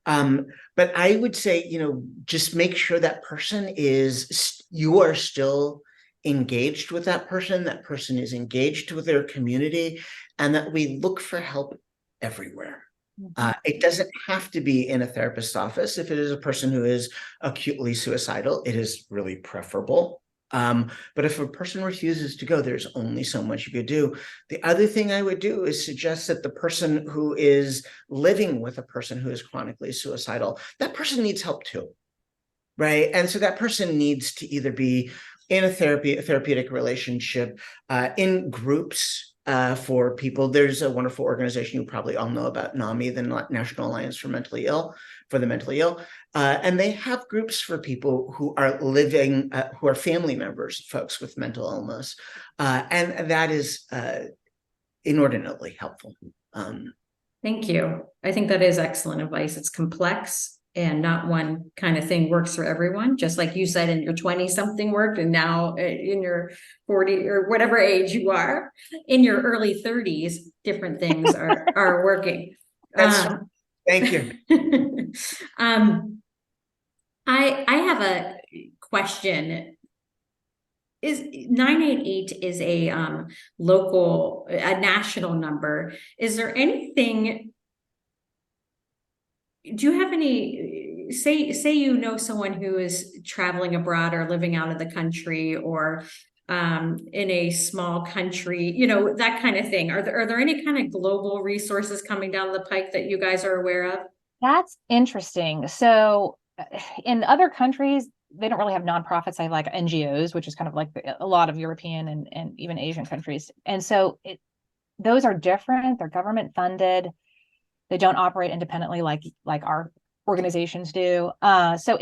But I would say, you know, just make sure that person you are still engaged with that person is engaged with their community, and that we look for help everywhere. It doesn't have to be in a therapist's office. If it is a person who is acutely suicidal, it is really preferable. But if a person refuses to go, there's only so much you could do. The other thing I would do is suggest that the person who is living with a person who is chronically suicidal, that person needs help too, right? And so that person needs to either be in a therapeutic relationship, in groups, for people. There's a wonderful organization you probably all know about, NAMI, the National Alliance for the Mentally Ill. And they have groups for people who are living, who are family members, folks with mental illness. And that is inordinately helpful. Thank you. I think that is excellent advice. It's complex, and not one kind of thing works for everyone. Just like you said, in your 20-something worked, and now in your 40 or whatever age you are, in your early 30s, different things are working. Thank you. I have a question. Is 988 is a national number? Is there anything? Do you have any, say you know someone who is traveling abroad or living out of the country, or in a small country, you know, that kind of thing? Are there any kind of global resources coming down the pike that you guys are aware of? That's interesting. So in other countries, they don't really have nonprofits. They have like NGOs, which is kind of like a lot of European and even Asian countries. And so those are different. They're government funded. They don't operate independently like our organizations do. So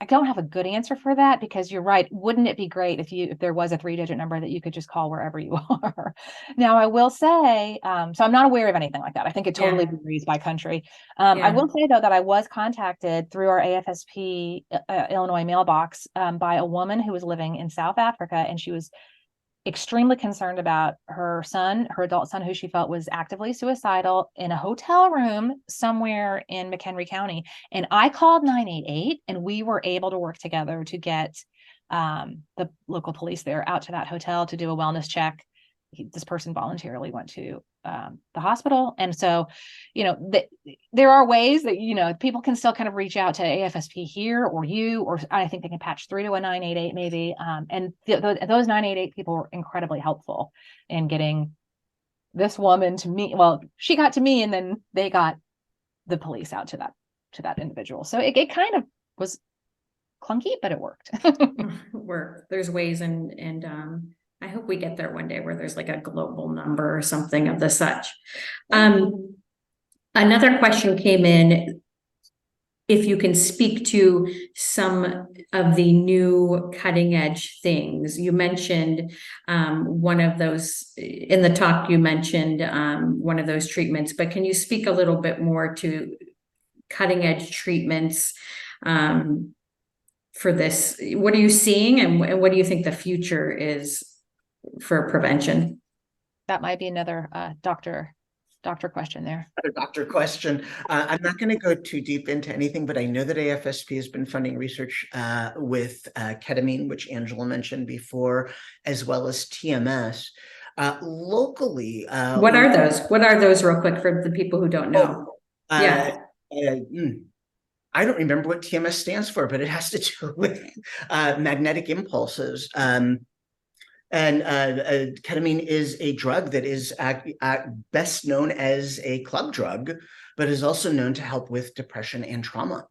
I don't have a good answer for that, because you're right. Wouldn't it be great if there was a 3-digit number that you could just call wherever you are? Now, I will say, so I'm not aware of anything like that. I think it totally varies by country. I will say, though, that I was contacted through our AFSP Illinois mailbox by a woman who was living in South Africa, and she was extremely concerned about her son, her adult son, who she felt was actively suicidal in a hotel room somewhere in McHenry County. And I called 988, and we were able to work together to get the local police there out to that hotel to do a wellness check. This person voluntarily went to the hospital. And so, there are ways that, people can still kind of reach out to AFSP here, or I think they can patch through to a 988 maybe. And those 988 people were incredibly helpful in getting this woman to me. Well, she got to me, and then they got the police out to that individual. So it kind of was clunky, but it worked. There's ways, and I hope we get there one day where there's like a global number or something of the such. Another question came in. If you can speak to some of the new cutting edge things. You mentioned one of those in the talk, you mentioned one of those treatments, but can you speak a little bit more to cutting edge treatments for this? What are you seeing, and what do you think the future is for prevention? That might be another doctor question there. Another doctor question. I'm not going to go too deep into anything, but I know that AFSP has been funding research with ketamine, which Angela mentioned before, as well as TMS. Locally, what are those? What are those, real quick, for the people who don't know? I don't remember what TMS stands for, but it has to do with magnetic impulses. And ketamine is a drug that is best known as a club drug, but is also known to help with depression and trauma.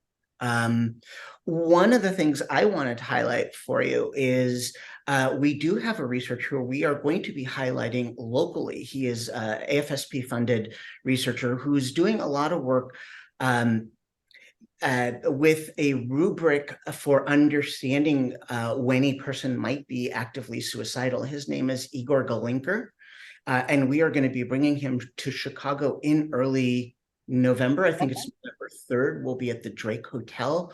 One of the things I wanted to highlight for you is we do have a researcher who we are going to be highlighting locally. He is an AFSP funded researcher who's doing a lot of work with a rubric for understanding when a person might be actively suicidal. His name is Igor Galinker, and we are going to be bringing him to Chicago in early November. I think it's November 3rd. We'll be at the Drake Hotel.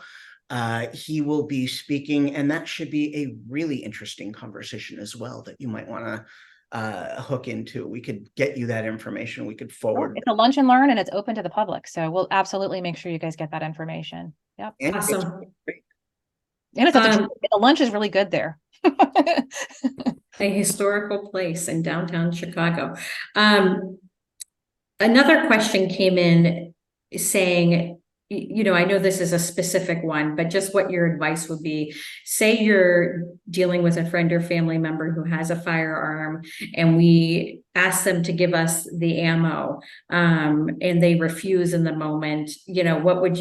He will be speaking, and that should be a really interesting conversation as well that you might want to hook into. We could get you that information. We could forward. It's a lunch and learn, and it's open to the public. So we'll absolutely make sure you guys get that information. Yep. And awesome. And it's the lunch is really good there. A historical place in downtown Chicago. Another question came in saying, I know this is a specific one, but just what your advice would be. Say you're dealing with a friend or family member who has a firearm, and we ask them to give us the ammo, and they refuse in the moment. What would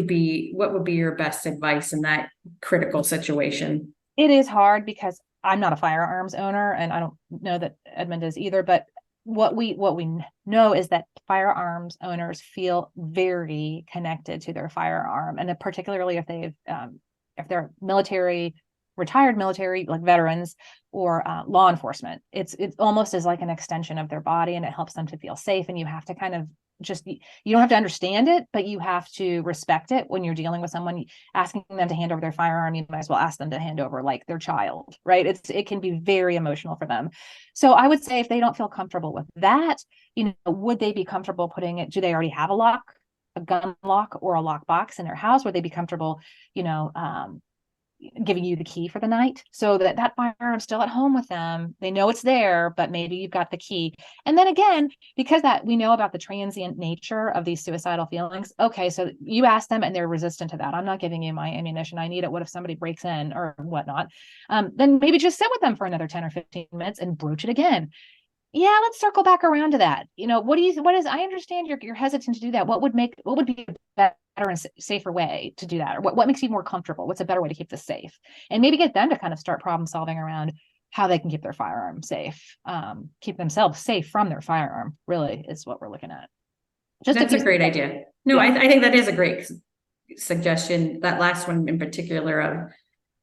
be your best advice in that critical situation? It is hard because I'm not a firearms owner, and I don't know that Edmund is either, but what we know is that firearms owners feel very connected to their firearm, and particularly if they're retired military, like veterans, or law enforcement. It's almost as like an extension of their body, and it helps them to feel safe. And you have to kind of you don't have to understand it, but you have to respect it. When you're dealing with someone, asking them to hand over their firearm, you might as well ask them to hand over like their child, right? It can be very emotional for them. So I would say if they don't feel comfortable with that, would they be comfortable putting it? Do they already have a gun lock or a lock box in their house? Would they be comfortable, giving you the key for the night so that firearm's still at home with them? They know it's there, but maybe you've got the key. And then again, because that we know about the transient nature of these suicidal feelings. Okay, so you ask them and they're resistant to that. I'm not giving you my ammunition. I need it. What if somebody breaks in or whatnot? Then maybe just sit with them for another 10 or 15 minutes and broach it again. Yeah, let's circle back around to that. I understand you're hesitant to do that. What would be a better and safer way to do that? Or what makes you more comfortable? What's a better way to keep this safe? And maybe get them to kind of start problem solving around how they can keep their firearm safe, keep themselves safe from their firearm, really is what we're looking at. That's a great idea. No, yeah. I think that is a great, suggestion, that last one in particular, of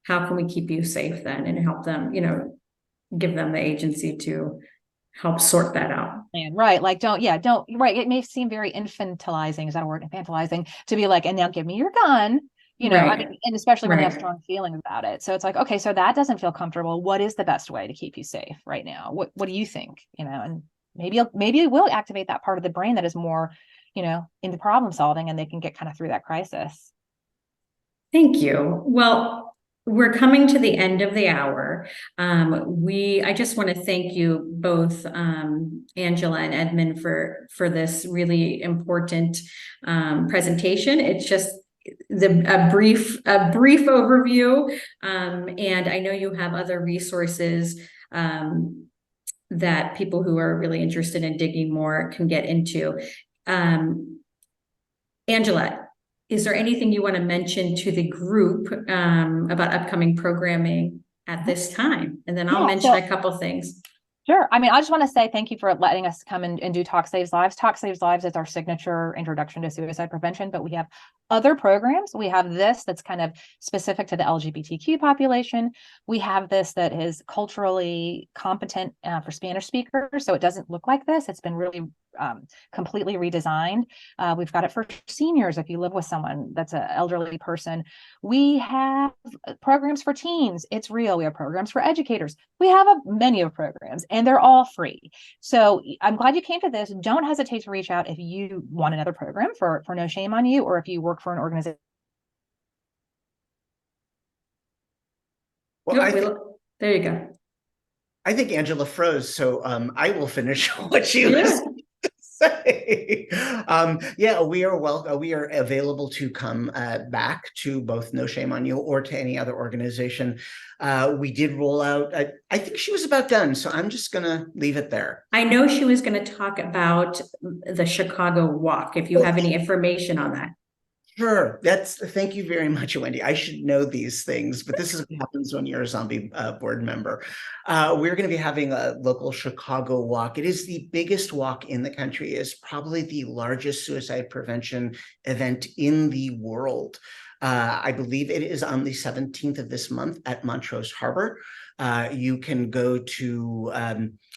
how can we keep you safe then and help them, give them the agency to help sort that out. And right, like right. It may seem very infantilizing, is that a word? Infantilizing, to be like, and now give me your gun, I mean, and especially when they have strong feelings about it. So it's like, okay, so that doesn't feel comfortable. What is the best way to keep you safe right now? What do you think? And maybe it will activate that part of the brain that is more, into problem solving, and they can get kind of through that crisis. Thank you. Well, we're coming to the end of the hour. I just want to thank you both, Angela and Edmund, for this really important presentation. It's just a brief overview, and I know you have other resources that people who are really interested in digging more can get into. Angela, is there anything you want to mention to the group about upcoming programming at this time? And then I'll mention a couple things. Sure. I mean, I just want to say thank you for letting us come and do Talk Saves Lives. Talk Saves Lives is our signature introduction to suicide prevention, but we have other programs. We have this that's kind of specific to the LGBTQ population. We have this that is culturally competent for Spanish speakers. So it doesn't look like this. It's been really completely redesigned. We've got it for seniors if you live with someone that's an elderly person. We have programs for teens. It's real. We have programs for educators. We have a menu of programs, and they're all free. So I'm glad you came to this. Don't hesitate to reach out if you want another program for No Shame on You, or if you work for an organization. Well, there you go. I think Angela froze, so I will finish what she was say. We are available to come back to both No Shame on You or to any other organization. We did roll out, I think she was about done, so I'm just gonna leave it there. I know she was going to talk about the Chicago walk, if you have any information on that. Sure. Thank you very much, Wendy. I should know these things, but this is what happens when you're a zombie board member. We're going to be having a local Chicago walk. It is the biggest walk in the country. It's probably the largest suicide prevention event in the world. I believe it is on the 17th of this month at Montrose Harbor. You can go to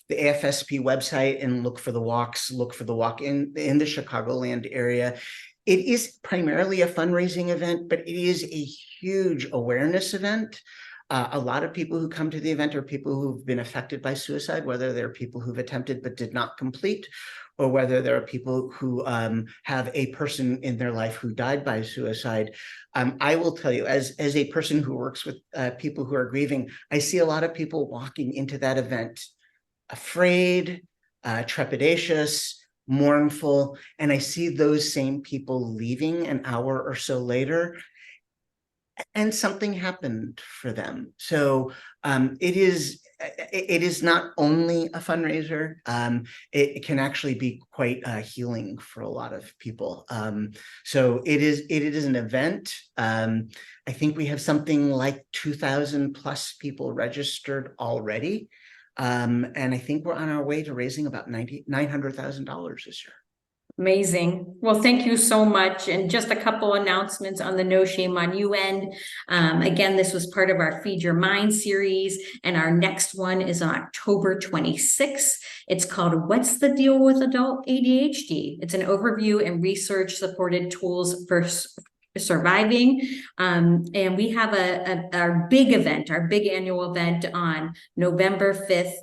the AFSP website and look for the walks, look for the walk in the Chicagoland area. It is primarily a fundraising event, but it is a huge awareness event. A lot of people who come to the event are people who've been affected by suicide, whether they're people who've attempted but did not complete, or whether there are people who have a person in their life who died by suicide. I will tell you, as a person who works with people who are grieving, I see a lot of people walking into that event afraid, trepidatious, mournful, and I see those same people leaving an hour or so later, and something happened for them. So it is not only a fundraiser. It can actually be quite healing for a lot of people. So it is an event. I think we have something like 2,000 plus people registered already. And I think we're on our way to raising about $900,000 this year. Amazing. Well, thank you so much. And just a couple announcements on the No Shame on You end. Again, this was part of our Feed Your Mind series, and our next one is on October 26th. It's called What's the Deal with Adult ADHD? It's an overview and research supported tools for surviving. And we have our big event, our big annual event on November 5th,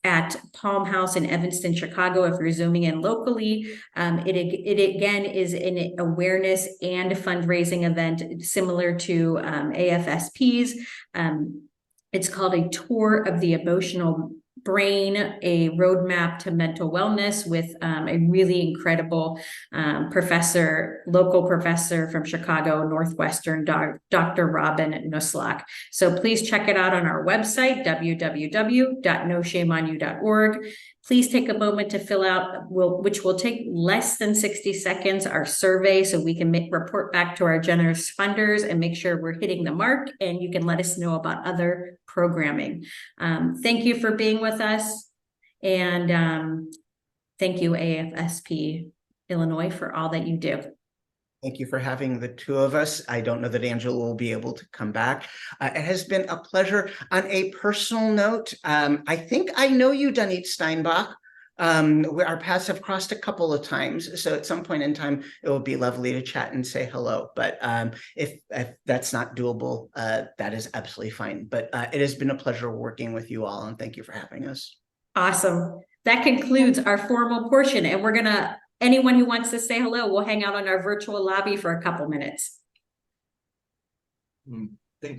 at Palm House in Evanston, Chicago, if you're zooming in locally. It again is an awareness and fundraising event similar to AFSP's. It's called A Tour of the Emotional Brain, a roadmap to mental wellness, with a really incredible local professor from Chicago Northwestern, Dr. Robin Nuslak. So please check it out on our website, www.noshameonyou.org. Please take a moment to fill out, which will take less than 60 seconds, our survey, so we can report back to our generous funders and make sure we're hitting the mark, and you can let us know about other programming. Thank you for being with us, and thank you, AFSP Illinois, for all that you do. Thank you for having the two of us. I don't know that Angela will be able to come back. It has been a pleasure. On a personal note, I think I know you, Danit Steinbach. Our paths have crossed a couple of times, so at some point in time, it will be lovely to chat and say hello. But if that's not doable, that is absolutely fine. But it has been a pleasure working with you all, and thank you for having us. Awesome. That concludes our formal portion, and anyone who wants to say hello, we'll hang out on our virtual lobby for a couple minutes.